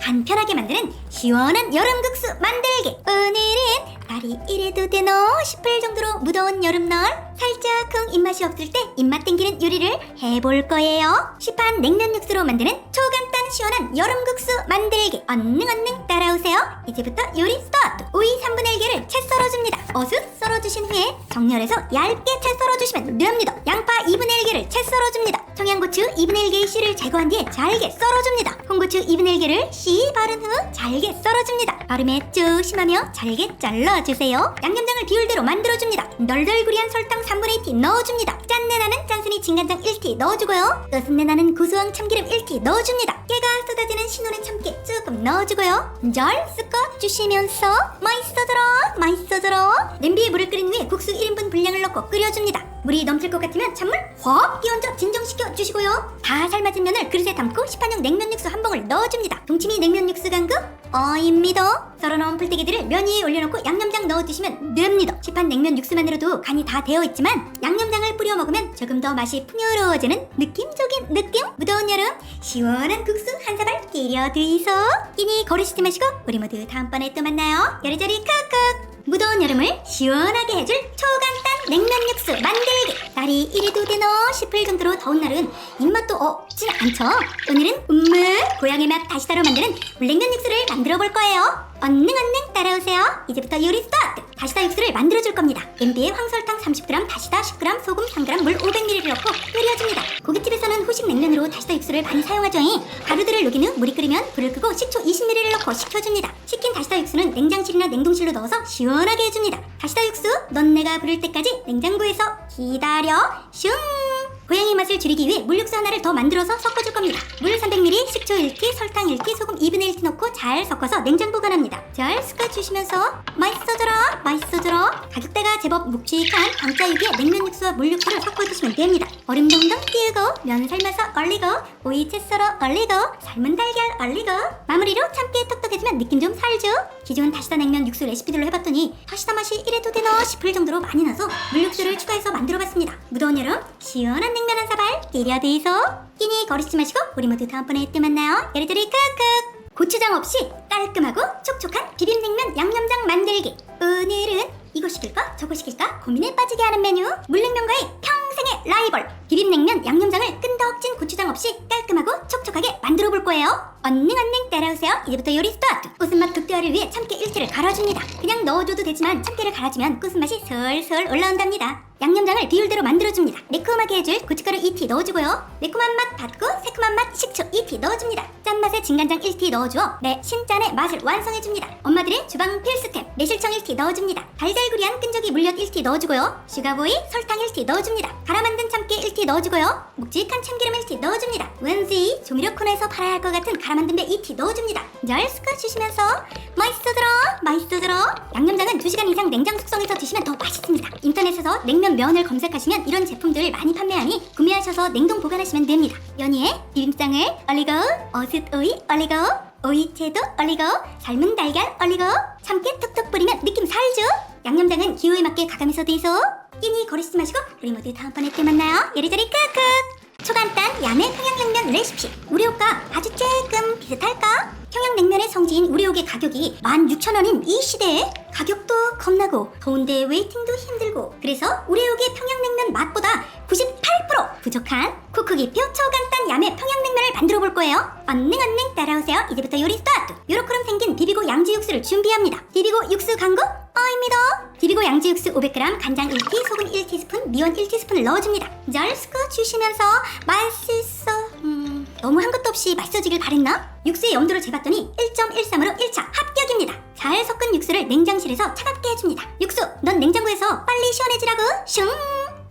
간편하게 만드는 시원한 여름국수 만들기. 오늘은 날이 이래도 되노 싶을 정도로 무더운 여름날 살짝쿵 입맛이 없을 때 입맛 땡기는 요리를 해볼 거예요. 시판 냉면 육수로 만드는 초간단 시원한 여름국수 만들기. 얼른 따라오세요. 이제부터 요리 스타트. 오이 3분의 1개를 채 썰어줍니다. 어슷 썰어주신 후에 정렬해서 얇게 채 썰어주시면 됩니다. 양파 2분의 1개를 채 썰어줍니다. 청양고추 2분의 1개의 씨를 제거한 뒤에 잘게 썰어줍니다. 홍고추 2분의 1개를 씨 바른 후 잘게 썰어줍니다. 얼음에 조심하며 잘게 잘라주세요. 양념장을 비율대로 만들어줍니다. 널널구리한 설탕 3분의 2티 넣어줍니다. 짠내 나는 짠순이 진간장 1티 넣어주고요. 끝내 나는 고소한 참기름 1티 넣어줍니다. 깨가 쏟아지는 신호는 참깨 조금 넣어주고요. 잘 섞어주시면서 맛있어져라. 냄비에 물을 끓인 후에 국수 1인분 분량을 넣고 끓여줍니다. 물이 넘칠 것 같으면 찬물 확 끼얹어 진정시켜 주시고요. 다 삶아진 면을 그릇에 담고 시판용 냉면 육수 한 봉을 넣어줍니다. 동치미 냉면 육수 간급 어입니다. 썰어놓은 풀떼기들을 면 위에 올려놓고 양념장 넣어주시면 됩니다. 시판 냉면 육수만으로도 간이 다 되어 있지만 양념장을 뿌려 먹으면 조금 더 맛이 풍요로워지는 느낌적인 느낌. 무더운 여름 시원한 국수 한 사발 끼려 드이소. 끼니 거르시지 마시고 우리 모두 다음번에 또 만나요. 요리조리 쿡쿡. 무더운 여름을 시원하게 해줄 초간단 냉면 육수 만들기. 날이 이래도 되노 싶을 정도로 더운 날은 입맛도 없진 않죠. 오늘은 고향의 맛 다시다로 만드는 물냉면 육수를 만들어 볼 거예요. 얼른 따라오세요. 이제부터 요리 스타트. 다시다 육수를 만들어 줄 겁니다. 냄비에 황설탕 30g, 다시다 10g, 소금 3g, 물 500ml를 넣고 끓여줍니다. 고깃집에서는 후식 냉면으로 다시다 육수를 많이 사용하죠. 가루들을 녹인 후 물이 끓으면 불을 끄고 식초 20ml를 넣고 식혀줍니다. 식힌 다시다 육수는 냉장실이나 냉동실로 넣어서 시원하게 해줍니다. 다시다 육수 넌내가 부를 때까지 냉장고에서 기다려 슝. 고양이 맛을 줄이기 위해 물육수 하나를 더 만들어서 섞어줄 겁니다. 물 300ml, 식초 1티, 설탕 1티, 소금 2분의 1티 넣고 잘 섞어서 냉장 보관합니다. 잘 섞어주시면서 맛있어져라. 가격대가 제법 묵직한 강짜 육에 냉면 육수와 물 육수를 섞어주시면 됩니다. 얼음 동동 띄우고 면 삶아서 얼리고 오이 채 썰어 얼리고 삶은 달걀 얼리고 마무리로 참깨 톡톡해주면 느낌 좀 살죠. 기존 다시다 냉면 육수 레시피들로 해봤더니 다시다 맛이 이래도 되나 싶을 정도로 많이 나서 물 육수를 추가해서 만들어봤습니다. 무더운 여름 시원한 냉면 한 사발 끼려 드이소. 끼니 거르시지 마시고 우리 모두 다음번에 또 만나요. 요리조리 쿡쿡. 고추장 없이 깔끔하고 촉촉한 비빔냉면 양념장 만들기. 오늘은 이거 시킬까 저거 시킬까 고민에 빠지게 하는 메뉴. 물냉면과의 평생의 라이벌 비빔냉면 양념장을 끈덕진 고추장 없이 깔끔하고 촉촉하게 만들어 볼 거예요. 얼른 따라오세요. 이제부터 요리 스타트. 웃음맛 극대화를 위해 참깨 1티를 갈아줍니다. 그냥 넣어줘도 되지만 참깨를 갈아주면 꿀맛이 솔솔 올라온답니다. 양념장을 비율대로 만들어줍니다. 매콤하게 해줄 고춧가루 2티 넣어주고요. 매콤한 맛 받고 새콤한 맛 식초 2티 넣어줍니다. 짠맛에 진간장 1티 넣어주어 내 신짠의 맛을 완성해줍니다. 엄마들의 주방 필수템 매실청 1티 넣어줍니다. 달달구리한 끈적이 물엿 1티 넣어주고요. 슈가보이 설탕 1티 넣어줍니다. 갈아 만든 참깨 1티 넣어주고요. 묵직한 참기름 1티 넣어줍니다. 왠지 조미료 코너에서 팔아야 할 것 같은 갈아 만든 배 2티 넣어줍니다. 잘 섞어주시면서 맛있어져라. 양념장은 2시간 이상 냉장 숙성해서 드시면 더 맛있습니다. 인터넷에서 냉면 면을 검색하시면 이런 제품들 많이 판매하니 구매하셔서 냉동 보관하시면 됩니다. 연이에 비빔장을 얼리고 어슷오이 얼리고 오이채도 얼리고 삶은 달걀 얼리고 참깨 톡톡 뿌리면 느낌 살죠? 양념장은 기호에 맞게 가감해서 드이소. 끼니 거르시지 마시고 우리 모두 다음번에 또 만나요. 요리조리 쿡쿡. 초간단 야매 평양냉면 레시피. 우려가 아주 조금 비슷할까? 평양냉면의 성지인 우려옥의 가격이 16,000원인 이 시대에 가격도 겁나고 더운데 웨이팅도 힘들고 그래서 우려옥의 평양냉면 맛보다 98% 부족한 쿡쿡이표 초간단 야매 평양냉면을 만들어 볼 거예요. 얼른 따라오세요. 이제부터 요리 스타트. 요렇게럼 생긴 비비고 양지 육수를 준비합니다. 비비고 육수 간거 어입니다. 비비고 양지 육수 500g, 간장 1티, 소금 1티스푼, 미원 1티스푼을 넣어줍니다. 잘 섞어주시면서 맛있어. 너무 한 것도 없이 맛있어지길 바랬나? 육수의 염도를 재봤더니 1.13으로 1차 합격입니다. 잘 섞은 육수를 냉장실에서 차갑게 해줍니다. 육수, 넌 냉장고에서 빨리 시원해지라고 슝!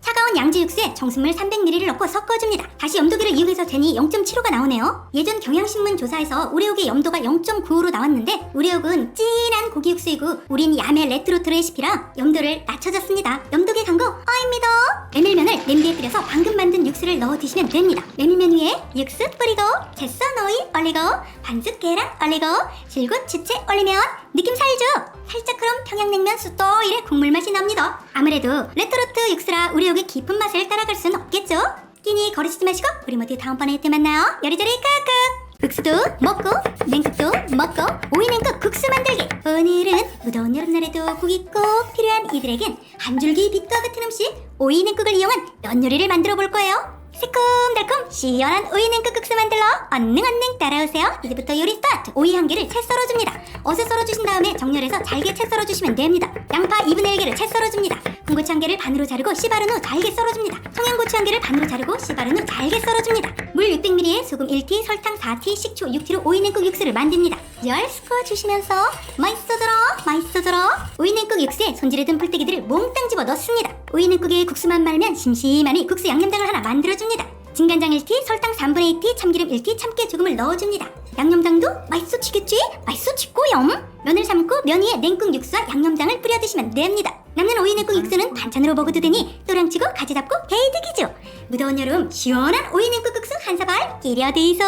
차가운 양지 육수에 정수물 300ml를 넣고 섞어줍니다. 다시 염도기를 이용해서 재니 0.75가 나오네요. 예전 경향신문 조사에서 우레옥의 염도가 0.95로 나왔는데 우레옥은 진한 고기 육수이고 우린 야매 레트로트 레시피라 염도를 낮춰줬습니다. 염도기 광고 어입니다. 메밀면을 냄비에 끓여서 방금 만든 육수를 넣어 드시면 됩니다. 메밀면 위에 육수 뿌리고 채썬 오이 올리고 반숙 계란 올리고 질굿 주채 올리면 느낌 살죠? 살짝 그럼 평양냉면 수또이래 국물 맛이 납니다. 아무래도 레토르트 육수라 우리옥의 깊은 맛을 따라갈 순 없겠죠? 끼니 거르시지 마시고 우리 모두 다음번에 또 만나요. 요리조리 끄끄. 국수도 먹고 냉국도 먹고 오이 냉국 국수 만들기. 오늘은 무더운 여름날에도 국이 꼭 필요한 이들에겐 한 줄기 빛과 같은 음식 오이 냉국을 이용한 면 요리를 만들어 볼 거예요. 새콤달콤 시원한 오이 냉국 국수 만들러 얼른 따라오세요. 이제부터 요리 스타트. 오이 한 개를 채 썰어줍니다. 어슷 썰어주신 다음에 정렬해서 잘게 채 썰어주시면 됩니다. 양파 2분의 1개를 채 썰어줍니다. 홍고추 한 개를 반으로 자르고 씨 바른 후 잘게 썰어줍니다. 청양고추 한 개를 반으로 자르고 씨 바른 후 잘게 썰어줍니다. 물 600ml에 소금 1티, 설탕 4티, 식초 6티로 오이 냉국 육수를 만듭니다. 열 섞어주시면서 맛있어져라. 오이 냉국 육수에 손질해 둔 풀떼기들을 몽땅 집어 넣습니다. 오이 냉국에 국수만 말면 심심하니 국수 양념장을 하나 만들어줍니다. 진간장 1티, 설탕 3분의 2티, 참기름 1티, 참깨 조금을 넣어줍니다. 양념장도 맛있어지겠지? 맛있어지고요. 면을 삶고 면 위에 냉국 육수와 양념장을 뿌려 드시면 됩니다. 남는 오이 냉국 육수는 반찬으로 먹어도 되니 또랑치고 가지 잡고 개이득이죠. 무더운 여름 시원한 오이 냉국 국수 한 사발 끼려 드이소.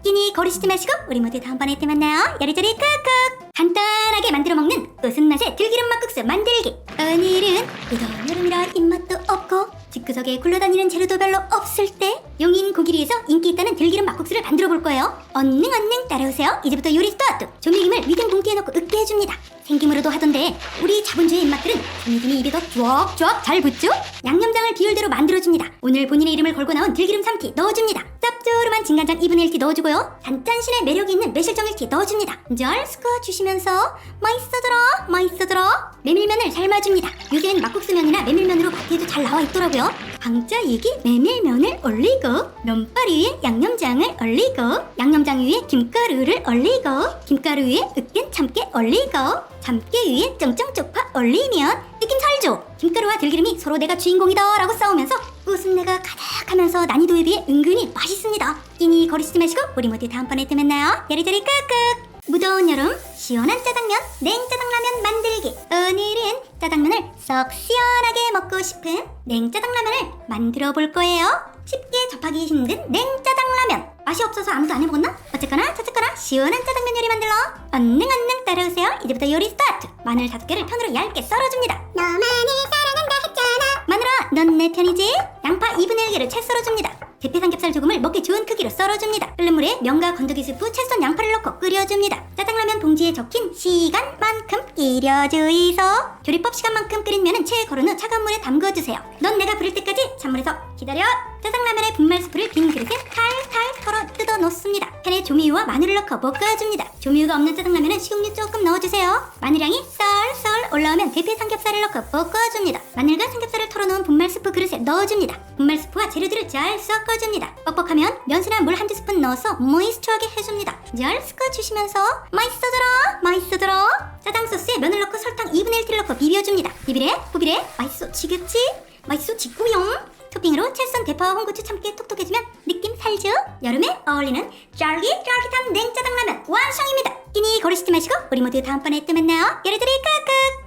끼니 거르시지 마시고 우리 모두 다음번에 또 만나요. 야리자리 끄끄. 간단하게 만들어 먹는 끝은 맛의 들기름 막국수 만들기. 오늘은 무더운 여름이라 입맛도 없고 집구석에 굴러다니는 재료도 별로 없을 때 용인 고기리에서 인기 있다는 들기름 막국수를 만들어 볼 거예요. 얼른 따라오세요. 이제부터 요리 스타트. 조미김을 위생 봉투에 넣고 으깨 해줍니다. 생김으로도 하던데 우리 자본주의 입맛들은 조미김이 입에 더 쫙쫙 잘 붙죠? 양념장을 비율대로 만들어줍니다. 오늘 본인의 이름을 걸고 나온 들기름 3티 넣어줍니다. 짭조름한 진간장 2분의 1티 넣어주고요. 단짠신의 매력이 있는 매실청 1티 넣어줍니다. 잘 섞어주시면서 맛있어져라. 메밀면을 삶아줍니다. 요새는 막국수면이나 메밀면으로 마트에도 잘 나와 있더라고요. 방짜이기 메밀면을 올리고 면발 위에 양념장을 올리고 양념장 위에 김가루를 올리고 김가루 위에 으깬 참깨 올리고 참깨 위에 쩡쩡 쪽파 올리면 느낌 살죠? 김가루와 들기름이 서로 내가 주인공이다 라고 싸우면서 웃음내가 가득하면서 난이도에 비해 은근히 맛있습니다. 끼니 거리시지 마시고 우리 모두 다음번에 또 만나요. 야리자리 끄끄. 무더운 여름 시원한 짜장면 냉짜장라면 만들기. 오늘은 짜장면을 썩 시원하게 먹고 싶은 냉짜장라면을 만들어 볼 거예요. 쉽게 접하기 힘든 냉짜장라면. 맛이 없어서 아무도 안 해먹었나? 어쨌거나 시원한 짜장면 요리 만들러 얼른 따라오세요. 이제부터 요리 스타트. 마늘 5개를 편으로 얇게 썰어줍니다. 너 마늘 사랑한다 했잖아. 마늘아, 넌 내 편이지? 양파 2분의 1개를 채 썰어줍니다. 대패 삼겹살 조금을 먹기 좋은 크기로 썰어줍니다. 끓는 물에 면과 건더기 스프, 채 썬 양파를 넣고 끓여줍니다. 짜장라면 봉지에 적힌 시간만큼 끓여주이소. 조리법 시간만큼 끓인 면은 체에 걸은 후 차가운 물에 담궈주세요. 넌 내가 부를 때까지 찬물에서 기다려. 짜장라면의 분말 스프를 빈 그릇에 탈탈 털어 뜯어 놓습니다. 팬에 조미유와 마늘을 넣고 볶아줍니다. 조미유가 없는 짜장라면은 식용유 조금 넣어주세요. 마늘향이 썰 올라오면 대패 삼겹살을 넣고 볶아줍니다. 마늘과 삼겹살을 털어놓은 분말 스프 그릇에 넣어줍니다. 분말 스프와 재료들을 잘 섞어줍니다. 뻑뻑하면 면수나 물 한두 스푼 넣어서 모이스처하게 해줍니다. 잘 섞어주시면서 맛있어져라. 짜장 소스에 면을 넣고 설탕 2분의 1티를 넣고 비벼줍니다. 비비래 맛있어지고요. 토핑으로 채 썬 대파와 홍고추 참깨 톡톡 해주면 느낌 살죠? 여름에 어울리는 쫄깃쫄깃한 냉짜장라면 완성입니다. 끼니 거르시지 마시고 우리 모두 다음번에 또 만나요. 야리자리 끄끄.